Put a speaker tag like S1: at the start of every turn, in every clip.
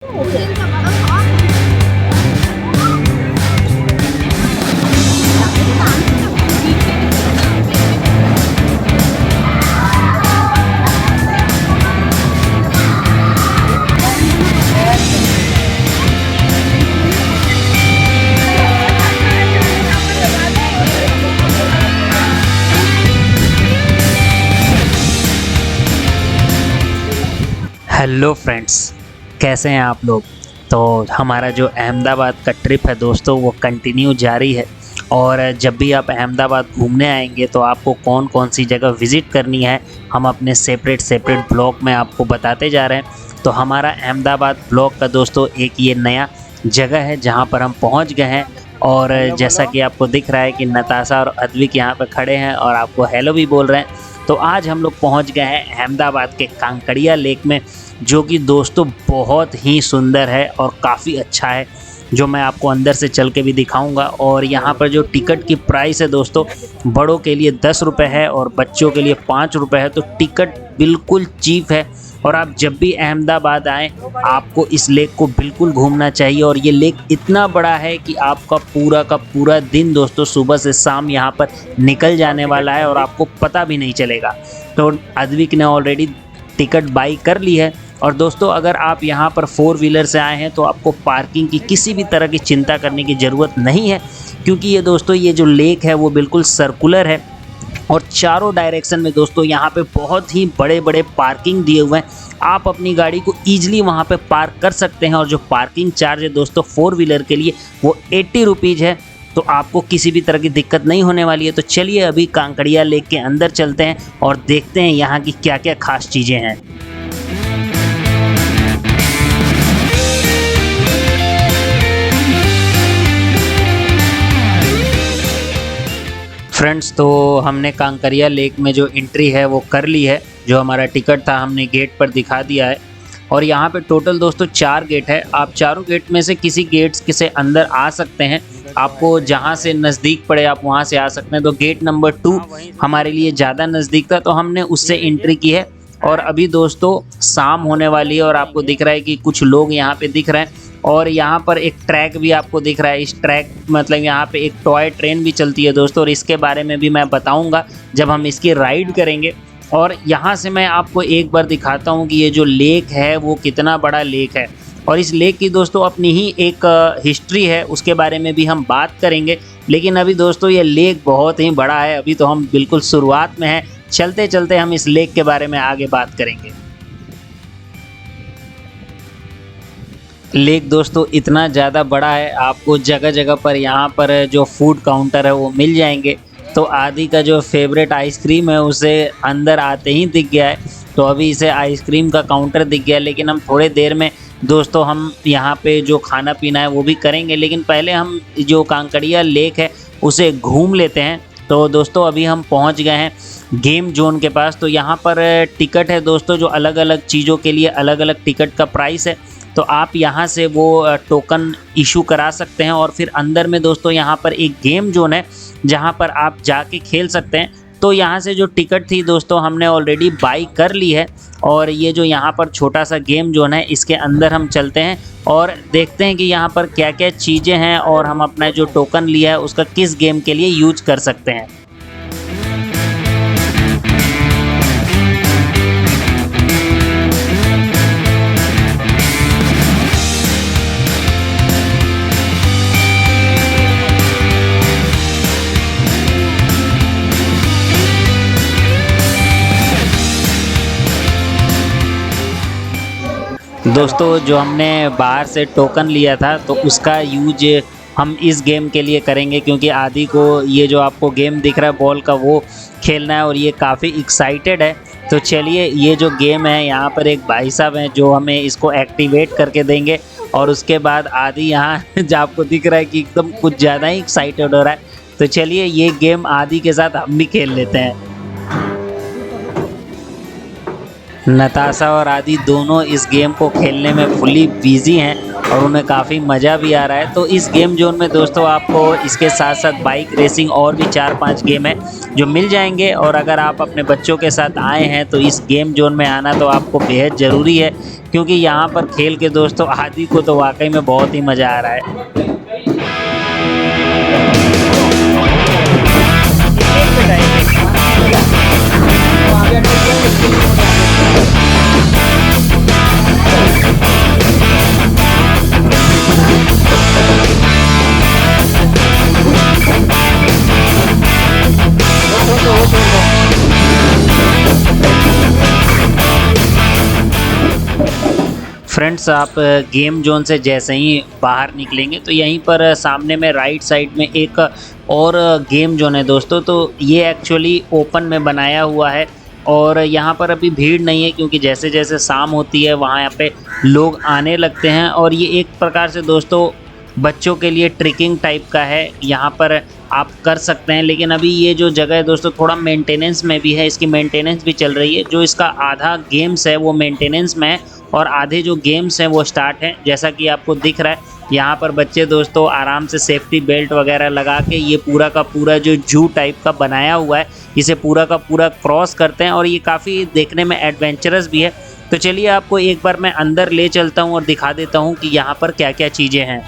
S1: Hello friends, कैसे हैं आप लोग। तो हमारा जो अहमदाबाद का ट्रिप है दोस्तों वो कंटिन्यू जारी है। और जब भी आप अहमदाबाद घूमने आएंगे तो आपको कौन कौन सी जगह विज़िट करनी है हम अपने सेपरेट ब्लॉग में आपको बताते जा रहे हैं। तो हमारा अहमदाबाद ब्लॉग का दोस्तों एक ये नया जगह है जहाँ पर हम पहुँच गए हैं। और जैसा कि आपको दिख रहा है कि नताशा और अद्विक यहाँ पर खड़े हैं और आपको हेलो भी बोल रहे हैं। तो आज हम लोग पहुँच गए हैं अहमदाबाद के कांकड़िया लेक में, जो कि दोस्तों बहुत ही सुंदर है और काफ़ी अच्छा है, जो मैं आपको अंदर से चल के भी दिखाऊंगा। और यहाँ पर जो टिकट की प्राइस है दोस्तों, बड़ों के लिए 10 रुपये है और बच्चों के लिए 5 रुपये है। तो टिकट बिल्कुल चीप है और आप जब भी अहमदाबाद आएँ आपको इस लेक को बिल्कुल घूमना चाहिए। और ये लेक इतना बड़ा है कि आपका पूरा का पूरा दिन दोस्तों सुबह से शाम यहाँ पर निकल जाने वाला है और आपको पता भी नहीं चलेगा। तो अद्विक ने ऑलरेडी टिकट बाई कर ली है। और दोस्तों अगर आप यहाँ पर 4 व्हीलर से आए हैं तो आपको पार्किंग की किसी भी तरह की चिंता करने की ज़रूरत नहीं है, क्योंकि ये दोस्तों ये जो लेक है वो बिल्कुल सर्कुलर है और चारों डायरेक्शन में दोस्तों यहाँ पे बहुत ही बड़े बड़े पार्किंग दिए हुए हैं। आप अपनी गाड़ी को ईजिली वहाँ पे पार्क कर सकते हैं। और जो पार्किंग चार्ज है दोस्तों 4 व्हीलर के लिए वो 80 रुपीज़ है। तो आपको किसी भी तरह की दिक्कत नहीं होने वाली है। तो चलिए अभी कांकड़िया लेक के अंदर चलते हैं और देखते हैं यहाँ की क्या क्या खास चीज़ें हैं। फ्रेंड्स, तो हमने कांकड़िया लेक में जो एंट्री है वो कर ली है। जो हमारा टिकट था हमने गेट पर दिखा दिया है। और यहाँ पे टोटल दोस्तों 4 गेट है। आप चारों गेट में से किसी गेट से अंदर आ सकते हैं। आपको जहाँ से नज़दीक पड़े आप वहाँ से आ सकते हैं। तो गेट नंबर 2 हमारे लिए ज़्यादा नज़दीक था तो हमने उससे एंट्री की है। और अभी दोस्तों शाम होने वाली है और आपको दिख रहा है कि कुछ लोग यहाँ पे दिख रहे हैं। और यहाँ पर एक ट्रैक भी आपको दिख रहा है। इस ट्रैक मतलब यहाँ पे एक टॉय ट्रेन भी चलती है दोस्तों, और इसके बारे में भी मैं बताऊँगा जब हम इसकी राइड करेंगे। और यहाँ से मैं आपको एक बार दिखाता हूँ कि ये जो लेक है वो कितना बड़ा लेक है। और इस लेक की दोस्तों अपनी ही एक हिस्ट्री है, उसके बारे में भी हम बात करेंगे। लेकिन अभी दोस्तों ये लेक बहुत ही बड़ा है, अभी तो हम बिल्कुल शुरुआत में हैं। चलते चलते हम इस लेक के बारे में आगे बात करेंगे। लेक दोस्तों इतना ज़्यादा बड़ा है, आपको जगह जगह पर यहाँ पर जो फूड काउंटर है वो मिल जाएंगे। तो आदि का जो फेवरेट आइसक्रीम है उसे अंदर आते ही दिख गया है। तो अभी इसे आइसक्रीम का काउंटर दिख गया, लेकिन हम थोड़े देर में दोस्तों हम यहाँ पे जो खाना पीना है वो भी करेंगे। लेकिन पहले हम जो कांकड़िया लेक है उसे घूम लेते हैं। तो दोस्तों अभी हम पहुँच गए हैं गेम जोन के पास। तो यहाँ पर टिकट है दोस्तों, जो अलग अलग चीज़ों के लिए अलग अलग टिकट का प्राइस है। तो आप यहाँ से वो टोकन इशू करा सकते हैं। और फिर अंदर में दोस्तों यहाँ पर एक गेम जोन है जहाँ पर आप जाके खेल सकते हैं। तो यहाँ से जो टिकट थी दोस्तों हमने ऑलरेडी बाई कर ली है। और ये जो यहाँ पर छोटा सा गेम जोन है इसके अंदर हम चलते हैं और देखते हैं कि यहाँ पर क्या क्या चीज़ें हैं और हम अपना जो टोकन लिया है उसका किस गेम के लिए यूज कर सकते हैं। दोस्तों जो हमने बाहर से टोकन लिया था तो उसका यूज हम इस गेम के लिए करेंगे, क्योंकि आदि को ये जो आपको गेम दिख रहा है बॉल का वो खेलना है और ये काफ़ी एक्साइटेड है। तो चलिए ये जो गेम है यहाँ पर एक भाई साहब हैं जो हमें इसको एक्टिवेट करके देंगे। और उसके बाद आदि यहाँ जो आपको दिख रहा है कि एकदम कुछ ज़्यादा ही एक्साइटेड हो रहा है। तो चलिए ये गेम आदि के साथ हम भी खेल लेते हैं। नताशा और आदि दोनों इस गेम को खेलने में फुली बिजी हैं और उन्हें काफ़ी मज़ा भी आ रहा है। तो इस गेम जोन में दोस्तों आपको इसके साथ साथ बाइक रेसिंग और भी 4-5 गेम है जो मिल जाएंगे। और अगर आप अपने बच्चों के साथ आए हैं तो इस गेम जोन में आना तो आपको बेहद ज़रूरी है, क्योंकि यहाँ पर खेल के दोस्तों आदि को तो वाकई में बहुत ही मज़ा आ रहा है। फ्रेंड्स, आप गेम जोन से जैसे ही बाहर निकलेंगे तो यहीं पर सामने में राइट साइड में एक और गेम जोन है दोस्तों। तो ये एक्चुअली ओपन में बनाया हुआ है और यहाँ पर अभी भीड़ नहीं है, क्योंकि जैसे जैसे शाम होती है वहाँ यहाँ पे लोग आने लगते हैं। और ये एक प्रकार से दोस्तों बच्चों के लिए ट्रिकिंग टाइप का है, यहाँ पर आप कर सकते हैं। लेकिन अभी ये जो जगह है दोस्तों थोड़ा मेंटेनेंस में भी है, इसकी मेंटेनेंस भी चल रही है। जो इसका आधा गेम्स है वो मेंटेनेंस में है और आधे जो गेम्स हैं वो स्टार्ट हैं। जैसा कि आपको दिख रहा है यहाँ पर बच्चे दोस्तों आराम से सेफ्टी बेल्ट वगैरह लगा के ये पूरा का पूरा जो जू टाइप का बनाया हुआ है इसे पूरा का पूरा क्रॉस करते हैं और ये काफ़ी देखने में एडवेंचरस भी है। तो चलिए आपको एक बार मैं अंदर ले चलता हूँ और दिखा देता हूँ कि यहाँ पर क्या क्या चीज़ें हैं।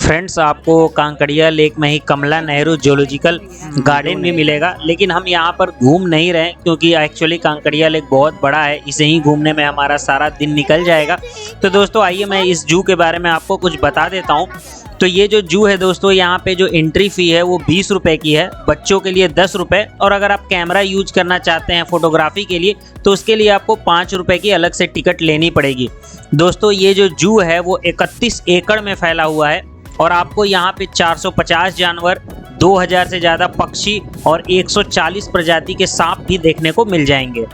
S1: फ्रेंड्स, आपको कांकड़िया लेक में ही कमला नेहरू जूलॉजिकल गार्डन भी मिलेगा, लेकिन हम यहाँ पर घूम नहीं रहे क्योंकि एक्चुअली कांकड़िया लेक बहुत बड़ा है, इसे ही घूमने में हमारा सारा दिन निकल जाएगा। तो दोस्तों आइए मैं इस जू के बारे में आपको कुछ बता देता हूँ। तो ये जो जू है दोस्तों, यहाँ पे जो एंट्री फ़ी है वो 20 रुपये की है, बच्चों के लिए 10 रुपये, और अगर आप कैमरा यूज करना चाहते हैं फोटोग्राफी के लिए तो उसके लिए आपको 5 रुपये की अलग से टिकट लेनी पड़ेगी। दोस्तों ये जो जू है वो 31 एकड़ में फैला हुआ है और आपको यहाँ पे 450 जानवर, 2000 से ज़्यादा पक्षी और 140 प्रजाति के सांप भी देखने को मिल जाएंगे।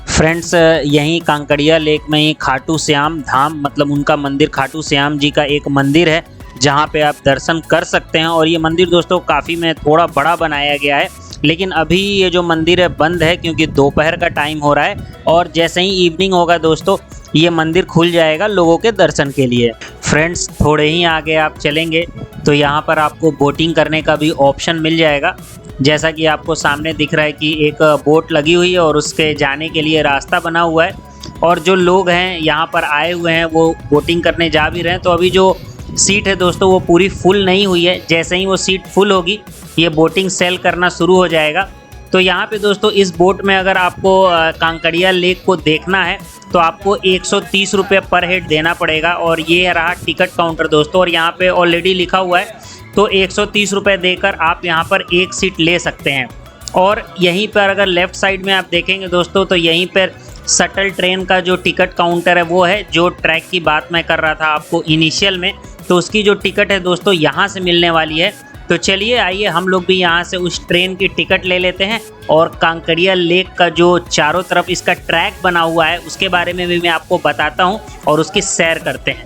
S1: फ्रेंड्स, यहीं कांकड़िया लेक में ही खाटू श्याम धाम, मतलब उनका मंदिर, खाटू श्याम जी का एक मंदिर है जहाँ पे आप दर्शन कर सकते हैं। और ये मंदिर दोस्तों काफ़ी में थोड़ा बड़ा बनाया गया है, लेकिन अभी ये जो मंदिर है बंद है क्योंकि दोपहर का टाइम हो रहा है और जैसे ही इवनिंग होगा दोस्तों ये मंदिर खुल जाएगा लोगों के दर्शन के लिए। फ्रेंड्स, थोड़े ही आगे आप चलेंगे तो यहाँ पर आपको बोटिंग करने का भी ऑप्शन मिल जाएगा। जैसा कि आपको सामने दिख रहा है कि एक बोट लगी हुई है और उसके जाने के लिए रास्ता बना हुआ है और जो लोग हैं यहाँ पर आए हुए हैं वो बोटिंग करने जा भी रहे हैं। तो अभी जो सीट है दोस्तों वो पूरी फुल नहीं हुई है, जैसे ही वो सीट फुल होगी ये बोटिंग सेल करना शुरू हो जाएगा। तो यहाँ पे दोस्तों इस बोट में अगर आपको कांकड़िया लेक को देखना है तो आपको 130 रुपये पर हेड देना पड़ेगा और ये रहा टिकट काउंटर दोस्तों। और यहाँ पे ऑलरेडी लिखा हुआ है तो 130 रुपये देकर आप यहाँ पर एक सीट ले सकते हैं। और यहीं पर अगर लेफ़्ट साइड में आप देखेंगे दोस्तों तो यहीं पर शटल ट्रेन का जो टिकट काउंटर है वो है, जो ट्रैक की बात मैं कर रहा था आपको इनिशियल में, तो उसकी जो टिकट है दोस्तों यहाँ से मिलने वाली है। तो चलिए आइए हम लोग भी यहाँ से उस ट्रेन की टिकट ले लेते हैं और कांकड़िया लेक का जो चारों तरफ इसका ट्रैक बना हुआ है उसके बारे में भी मैं आपको बताता हूँ और उसकी सैर करते हैं।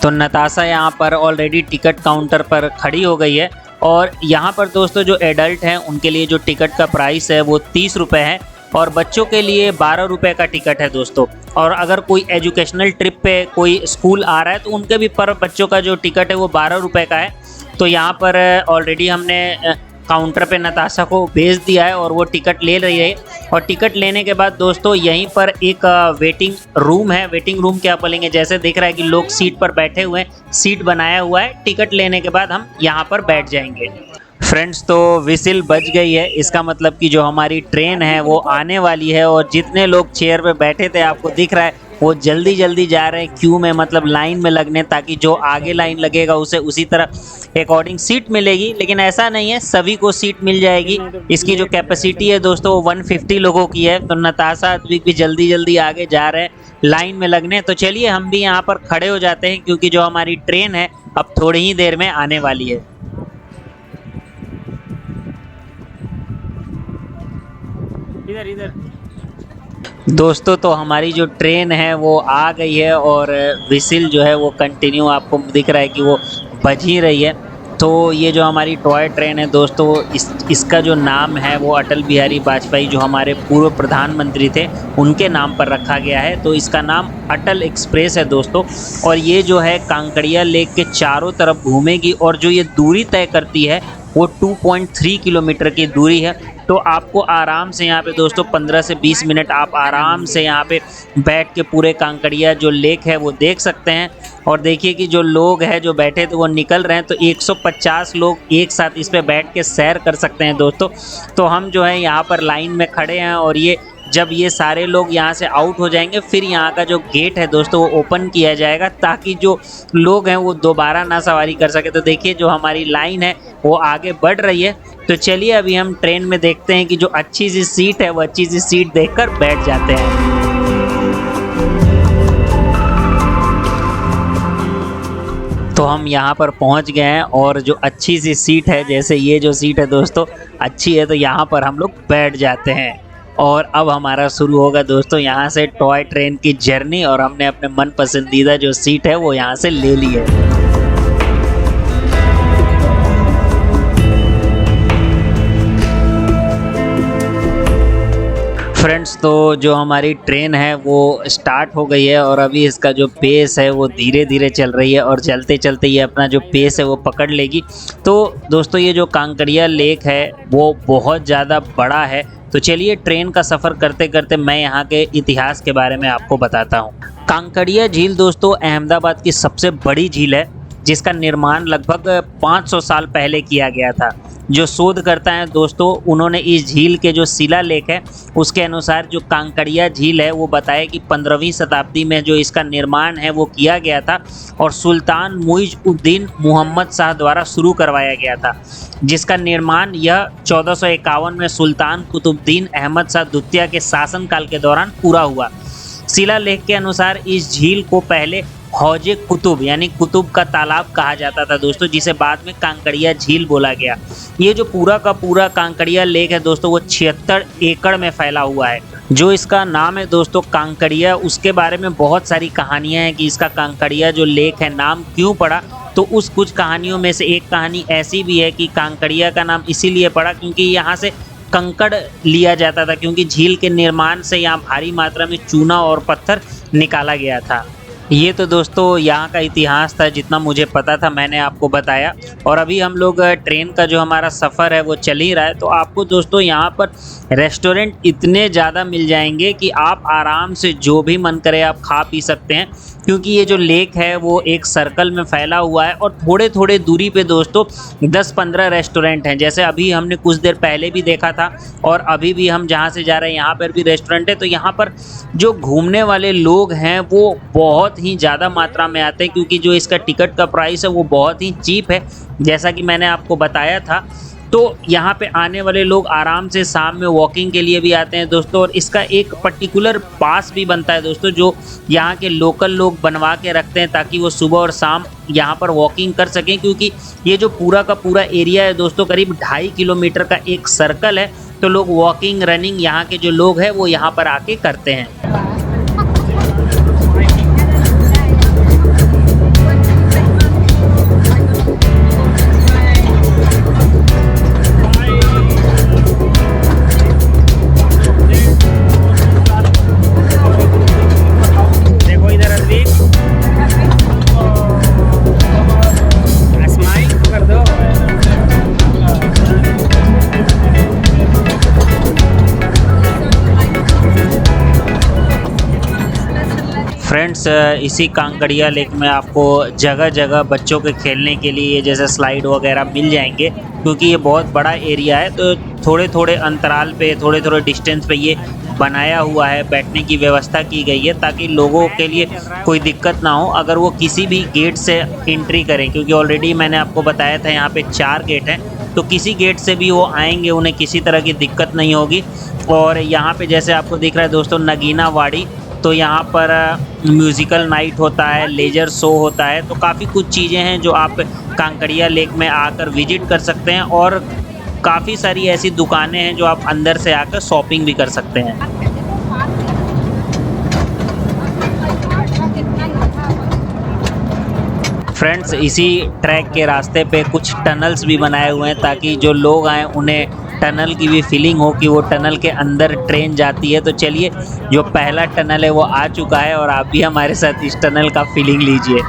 S1: तो नताशा यहाँ पर ऑलरेडी टिकट काउंटर पर खड़ी हो गई है और यहाँ पर दोस्तों जो एडल्ट हैं उनके लिए जो टिकट का प्राइस है वो 30 रुपये है और बच्चों के लिए 12 रुपये का टिकट है दोस्तों। और अगर कोई एजुकेशनल ट्रिप पे कोई स्कूल आ रहा है तो उनके भी पर बच्चों का जो टिकट है वो 12 रुपये का है। तो यहाँ पर ऑलरेडी हमने काउंटर पे नताशा को भेज दिया है और वो टिकट ले रही है। और टिकट लेने के बाद दोस्तों यहीं पर एक वेटिंग रूम है, वेटिंग रूम क्या बोलेंगे, जैसे दिख रहा है कि लोग सीट पर बैठे हुए हैं, सीट बनाया हुआ है। टिकट लेने के बाद हम यहाँ पर बैठ जाएंगे। फ्रेंड्स, तो विसिल बज गई है, इसका मतलब कि जो हमारी ट्रेन है वो आने वाली है और जितने लोग चेयर पे बैठे थे आपको दिख रहा है वो जल्दी जल्दी जा रहे हैं क्यू में, मतलब लाइन में लगने, ताकि जो आगे लाइन लगेगा उसे उसी तरह अकॉर्डिंग सीट मिलेगी। लेकिन ऐसा नहीं है, सभी को सीट मिल जाएगी। इसकी जो कैपेसिटी है दोस्तों वो 150 लोगों की है। तो नताशा भी जल्दी जल्दी आगे जा रहे हैं लाइन में लगने। तो चलिए हम भी यहाँ पर खड़े हो जाते हैं क्योंकि जो हमारी ट्रेन है अब थोड़ी ही देर में आने वाली है। दोस्तों तो हमारी जो ट्रेन है वो आ गई है और विसिल जो है वो कंटिन्यू आपको दिख रहा है कि वो बज ही रही है। तो ये जो हमारी टॉय ट्रेन है दोस्तों, इसका जो नाम है वो अटल बिहारी वाजपेयी जो हमारे पूर्व प्रधानमंत्री थे उनके नाम पर रखा गया है। तो इसका नाम अटल एक्सप्रेस है दोस्तों। और ये जो है कांकड़िया लेक के चारों तरफ घूमेगी और जो ये दूरी तय करती है वो 2.3 किलोमीटर की दूरी है। तो आपको आराम से यहाँ पे दोस्तों 15 से 20 मिनट आप आराम से यहाँ पे बैठ के पूरे कांकड़िया जो लेक है वो देख सकते हैं। और देखिए कि जो लोग हैं जो बैठे थे वो निकल रहे हैं, तो 150 लोग एक साथ इस पे बैठ के सैर कर सकते हैं दोस्तों। तो हम जो है यहाँ पर लाइन में खड़े हैं और ये जब ये सारे लोग यहाँ से आउट हो जाएंगे फिर यहाँ का जो गेट है दोस्तों वो ओपन किया जाएगा ताकि जो लोग हैं वो दोबारा ना सवारी कर सके। तो देखिए जो हमारी लाइन है वो आगे बढ़ रही है। तो चलिए अभी हम ट्रेन में देखते हैं कि जो अच्छी सी सीट है वो अच्छी सी सीट देखकर बैठ जाते हैं। तो हम यहाँ पर पहुँच गए हैं और जो अच्छी सी सीट है, जैसे ये जो सीट है दोस्तों अच्छी है, तो यहाँ पर हम लोग बैठ जाते हैं। और अब हमारा शुरू होगा दोस्तों यहाँ से टॉय ट्रेन की जर्नी। और हमने अपने मन पसंदीदा जो सीट है वो यहाँ से ले ली है। फ्रेंड्स तो जो हमारी ट्रेन है वो स्टार्ट हो गई है और अभी इसका जो पेस है वो धीरे धीरे चल रही है और चलते चलते ये अपना जो पेस है वो पकड़ लेगी। तो दोस्तों ये जो कांकड़िया लेक है वो बहुत ज़्यादा बड़ा है। तो चलिए ट्रेन का सफ़र करते करते मैं यहाँ के इतिहास के बारे में आपको बताता हूँ। कांकड़िया झील दोस्तों अहमदाबाद की सबसे बड़ी झील है जिसका निर्माण लगभग 500 साल पहले किया गया था। जो शोधकर्ता हैं दोस्तों उन्होंने इस झील के जो शिलालेख है उसके अनुसार जो कांकड़िया झील है वो बताया कि 15वीं शताब्दी में जो इसका निर्माण है वो किया गया था और सुल्तान मुइज़-उद-दीन मोहम्मद शाह द्वारा शुरू करवाया गया था, जिसका निर्माण यह 1451 में सुल्तान कुतुबुद्दीन अहमद शाह द्वितीय के शासनकाल के दौरान पूरा हुआ। शिलालेख के अनुसार इस झील को पहले हौजे कुतुब यानी कुतुब का तालाब कहा जाता था दोस्तों, जिसे बाद में कांकड़िया झील बोला गया। ये जो पूरा का पूरा कांकड़िया लेक है दोस्तों वो 76 एकड़ में फैला हुआ है। जो इसका नाम है दोस्तों कांकड़िया, उसके बारे में बहुत सारी कहानियां हैं कि इसका कांकड़िया जो लेक है नाम क्यों पड़ा। तो उस कुछ कहानियों में से एक कहानी ऐसी भी है कि कांकड़िया का नाम इसीलिए पड़ा क्योंकि यहाँ से कंकड़ लिया जाता था, क्योंकि झील के निर्माण से यहाँ भारी मात्रा में चूना और पत्थर निकाला गया था। ये तो दोस्तों यहाँ का इतिहास था, जितना मुझे पता था मैंने आपको बताया। और अभी हम लोग ट्रेन का जो हमारा सफ़र है वो चल ही रहा है। तो आपको दोस्तों यहाँ पर रेस्टोरेंट इतने ज़्यादा मिल जाएंगे कि आप आराम से जो भी मन करे आप खा पी सकते हैं, क्योंकि ये जो लेक है वो एक सर्कल में फैला हुआ है और थोड़े थोड़े दूरी पे दोस्तों 10-15 रेस्टोरेंट हैं। जैसे अभी हमने कुछ देर पहले भी देखा था और अभी भी हम जहाँ से जा रहे हैं यहाँ पर भी रेस्टोरेंट है। तो यहाँ पर जो घूमने वाले लोग हैं वो बहुत ही ज़्यादा मात्रा में आते हैं, क्योंकि जो इसका टिकट का प्राइस है वो बहुत ही चीप है, जैसा कि मैंने आपको बताया था। तो यहाँ पे आने वाले लोग आराम से शाम में वॉकिंग के लिए भी आते हैं दोस्तों। और इसका एक पर्टिकुलर पास भी बनता है दोस्तों जो यहाँ के लोकल लोग बनवा के रखते हैं ताकि वो सुबह और शाम यहाँ पर वॉकिंग कर सकें, क्योंकि ये जो पूरा का पूरा एरिया है दोस्तों करीब 2.5 किलोमीटर का एक सर्कल है। तो लोग वॉकिंग रनिंग यहाँ के जो लोग हैं वो यहाँ पर आके करते हैं। फ्रेंड्स इसी कांकड़िया लेक में आपको जगह जगह बच्चों के खेलने के लिए जैसे स्लाइड वगैरह मिल जाएंगे, क्योंकि ये बहुत बड़ा एरिया है। तो थोड़े थोड़े अंतराल पे थोड़े थोड़े डिस्टेंस पे ये बनाया हुआ है, बैठने की व्यवस्था की गई है ताकि लोगों के लिए कोई दिक्कत ना हो अगर वो किसी भी गेट से एंट्री करें, क्योंकि ऑलरेडी मैंने आपको बताया था यहाँ पे 4 गेट हैं। तो किसी गेट से भी वो आएंगे उन्हें किसी तरह की दिक्कत नहीं होगी। और यहाँ पे जैसे आपको दिख रहा है दोस्तों नगीना वाड़ी, तो यहाँ पर म्यूज़िकल नाइट होता है, लेजर शो होता है। तो काफ़ी कुछ चीज़ें हैं जो आप कांकड़िया लेक में आकर विजिट कर सकते हैं और काफ़ी सारी ऐसी दुकानें हैं जो आप अंदर से आकर शॉपिंग भी कर सकते हैं। फ्रेंड्स इसी ट्रैक के रास्ते पे कुछ टनल्स भी बनाए हुए हैं ताकि जो लोग आए उन्हें टनल की भी फीलिंग हो कि वो टनल के अंदर ट्रेन जाती है। तो चलिए, जो पहला टनल है वो आ चुका है और आप भी हमारे साथ इस टनल का फीलिंग लीजिए।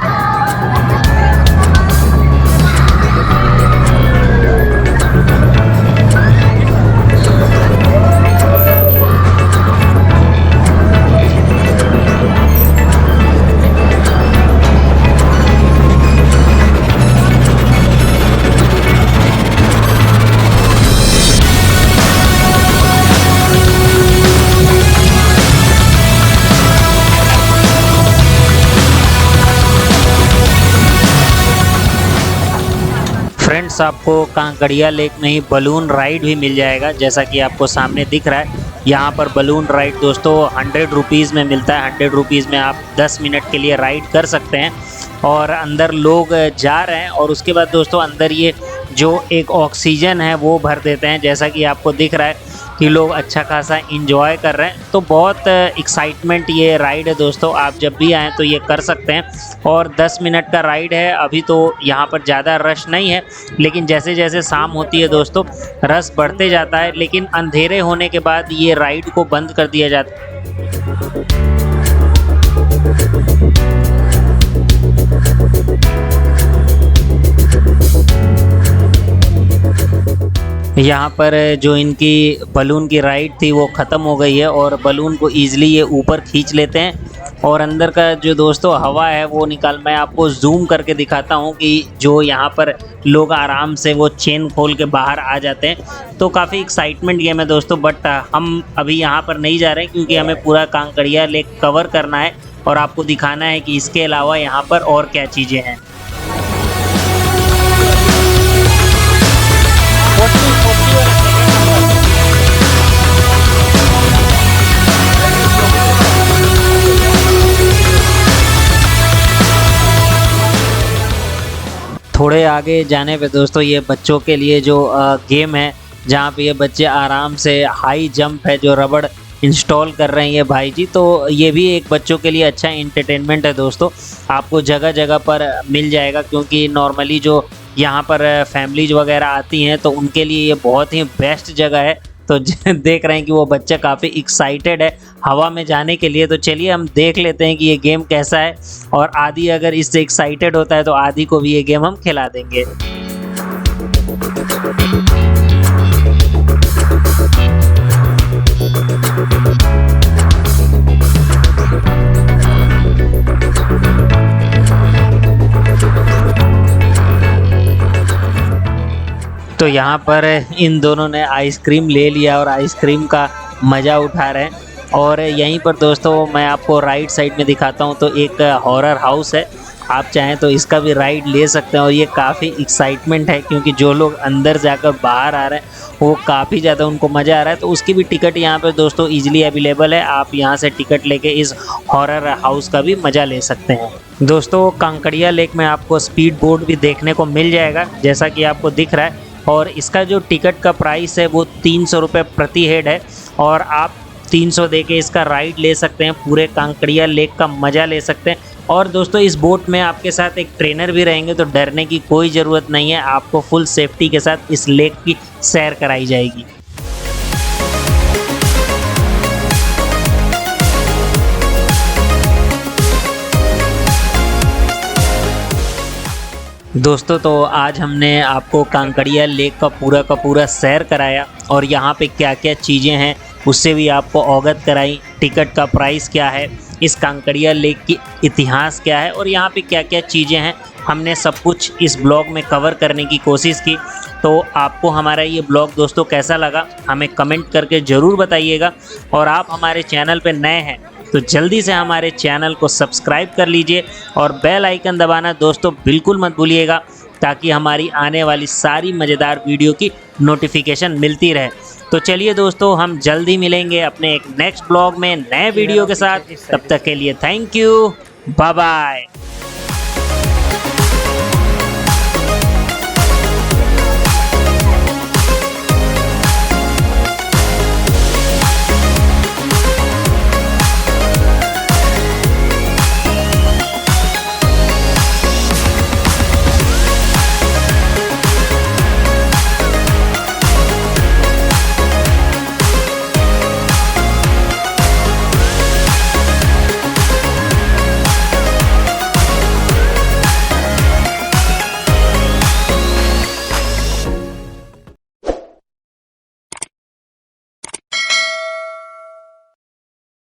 S1: फ्रेंड्स आपको कांकड़िया लेक में ही बलून राइड भी मिल जाएगा, जैसा कि आपको सामने दिख रहा है। यहाँ पर बलून राइड दोस्तों 100 रुपीज़ में मिलता है। 100 रुपीज़ में आप 10 मिनट के लिए राइड कर सकते हैं और अंदर लोग जा रहे हैं। और उसके बाद दोस्तों अंदर ये जो एक ऑक्सीजन है वो भर देते हैं, जैसा कि आपको दिख रहा है कि लोग अच्छा खासा इंजॉय कर रहे हैं। तो बहुत एक्साइटमेंट ये राइड है दोस्तों, आप जब भी आएँ तो ये कर सकते हैं। और 10 मिनट का राइड है। अभी तो यहाँ पर ज़्यादा रश नहीं है, लेकिन जैसे जैसे शाम होती है दोस्तों रश बढ़ते जाता है। लेकिन अंधेरे होने के बाद ये राइड को बंद कर दिया जाता है। यहाँ पर जो इनकी बलून की राइड थी वो ख़त्म हो गई है और बलून को ईज़िली ये ऊपर खींच लेते हैं और अंदर का जो दोस्तों हवा है वो मैं आपको जूम करके दिखाता हूँ कि जो यहाँ पर लोग आराम से वो चेन खोल के बाहर आ जाते हैं। तो काफ़ी एक्साइटमेंट गेम है दोस्तों, बट हम अभी यहाँ पर नहीं जा रहे हैं क्योंकि हमें पूरा कांकड़िया लेक कवर करना है और आपको दिखाना है कि इसके अलावा यहाँ पर और क्या चीज़ें हैं। थोड़े आगे जाने पे दोस्तों ये बच्चों के लिए जो गेम है, जहाँ पे ये बच्चे आराम से हाई जंप है जो रबड़ इंस्टॉल कर रहे हैं ये भाई जी। तो ये भी एक बच्चों के लिए अच्छा एंटरटेनमेंट है दोस्तों, आपको जगह जगह पर मिल जाएगा क्योंकि नॉर्मली जो यहाँ पर फैमिलीज वगैरह आती हैं तो उनके लिए ये बहुत ही बेस्ट जगह है। तो देख रहे हैं कि वो बच्चा काफ़ी एक्साइटेड है हवा में जाने के लिए। तो चलिए हम देख लेते हैं कि ये गेम कैसा है और आदि अगर इससे एक्साइटेड होता है तो आदि को भी ये गेम हम खिला देंगे। तो यहाँ पर इन दोनों ने आइसक्रीम ले लिया और आइसक्रीम का मज़ा उठा रहे हैं। और यहीं पर दोस्तों मैं आपको राइट साइड में दिखाता हूँ तो एक हॉरर हाउस है, आप चाहें तो इसका भी राइड ले सकते हैं। और ये काफ़ी एक्साइटमेंट है क्योंकि जो लोग अंदर जाकर बाहर आ रहे हैं वो काफ़ी ज़्यादा उनको मज़ा आ रहा है। तो उसकी भी टिकट यहाँ पर दोस्तों ईजिली अवेलेबल है, आप यहाँ से टिकट लेके इस हॉरर हाउस का भी मज़ा ले सकते हैं। दोस्तों कांकड़िया लेक में आपको स्पीड बोट भी देखने को मिल जाएगा, जैसा कि आपको दिख रहा है। और इसका जो टिकट का प्राइस है वो 300 रुपये प्रति हेड है और आप 300 दे के इसका राइड ले सकते हैं, पूरे कांकड़िया लेक का मज़ा ले सकते हैं। और दोस्तों इस बोट में आपके साथ एक ट्रेनर भी रहेंगे, तो डरने की कोई ज़रूरत नहीं है, आपको फुल सेफ्टी के साथ इस लेक की सैर कराई जाएगी। दोस्तों तो आज हमने आपको कांकड़िया लेक का पूरा सैर कराया और यहाँ पे क्या क्या चीज़ें हैं उससे भी आपको अवगत कराई, टिकट का प्राइस क्या है, इस कांकड़िया लेक की इतिहास क्या है और यहाँ पे क्या क्या चीज़ें हैं, हमने सब कुछ इस ब्लॉग में कवर करने की कोशिश की। तो आपको हमारा ये ब्लॉग दोस्तों कैसा लगा हमें कमेंट करके ज़रूर बताइएगा। और आप हमारे चैनल पे नए हैं तो जल्दी से हमारे चैनल को सब्सक्राइब कर लीजिए और बेल आइकन दबाना दोस्तों बिल्कुल मत भूलिएगा, ताकि हमारी आने वाली सारी मज़ेदार वीडियो की नोटिफिकेशन मिलती रहे। तो चलिए दोस्तों हम जल्दी मिलेंगे अपने एक नेक्स्ट ब्लॉग में नए वीडियो के साथ, तब तक के लिए थैंक यू, बाय बाय।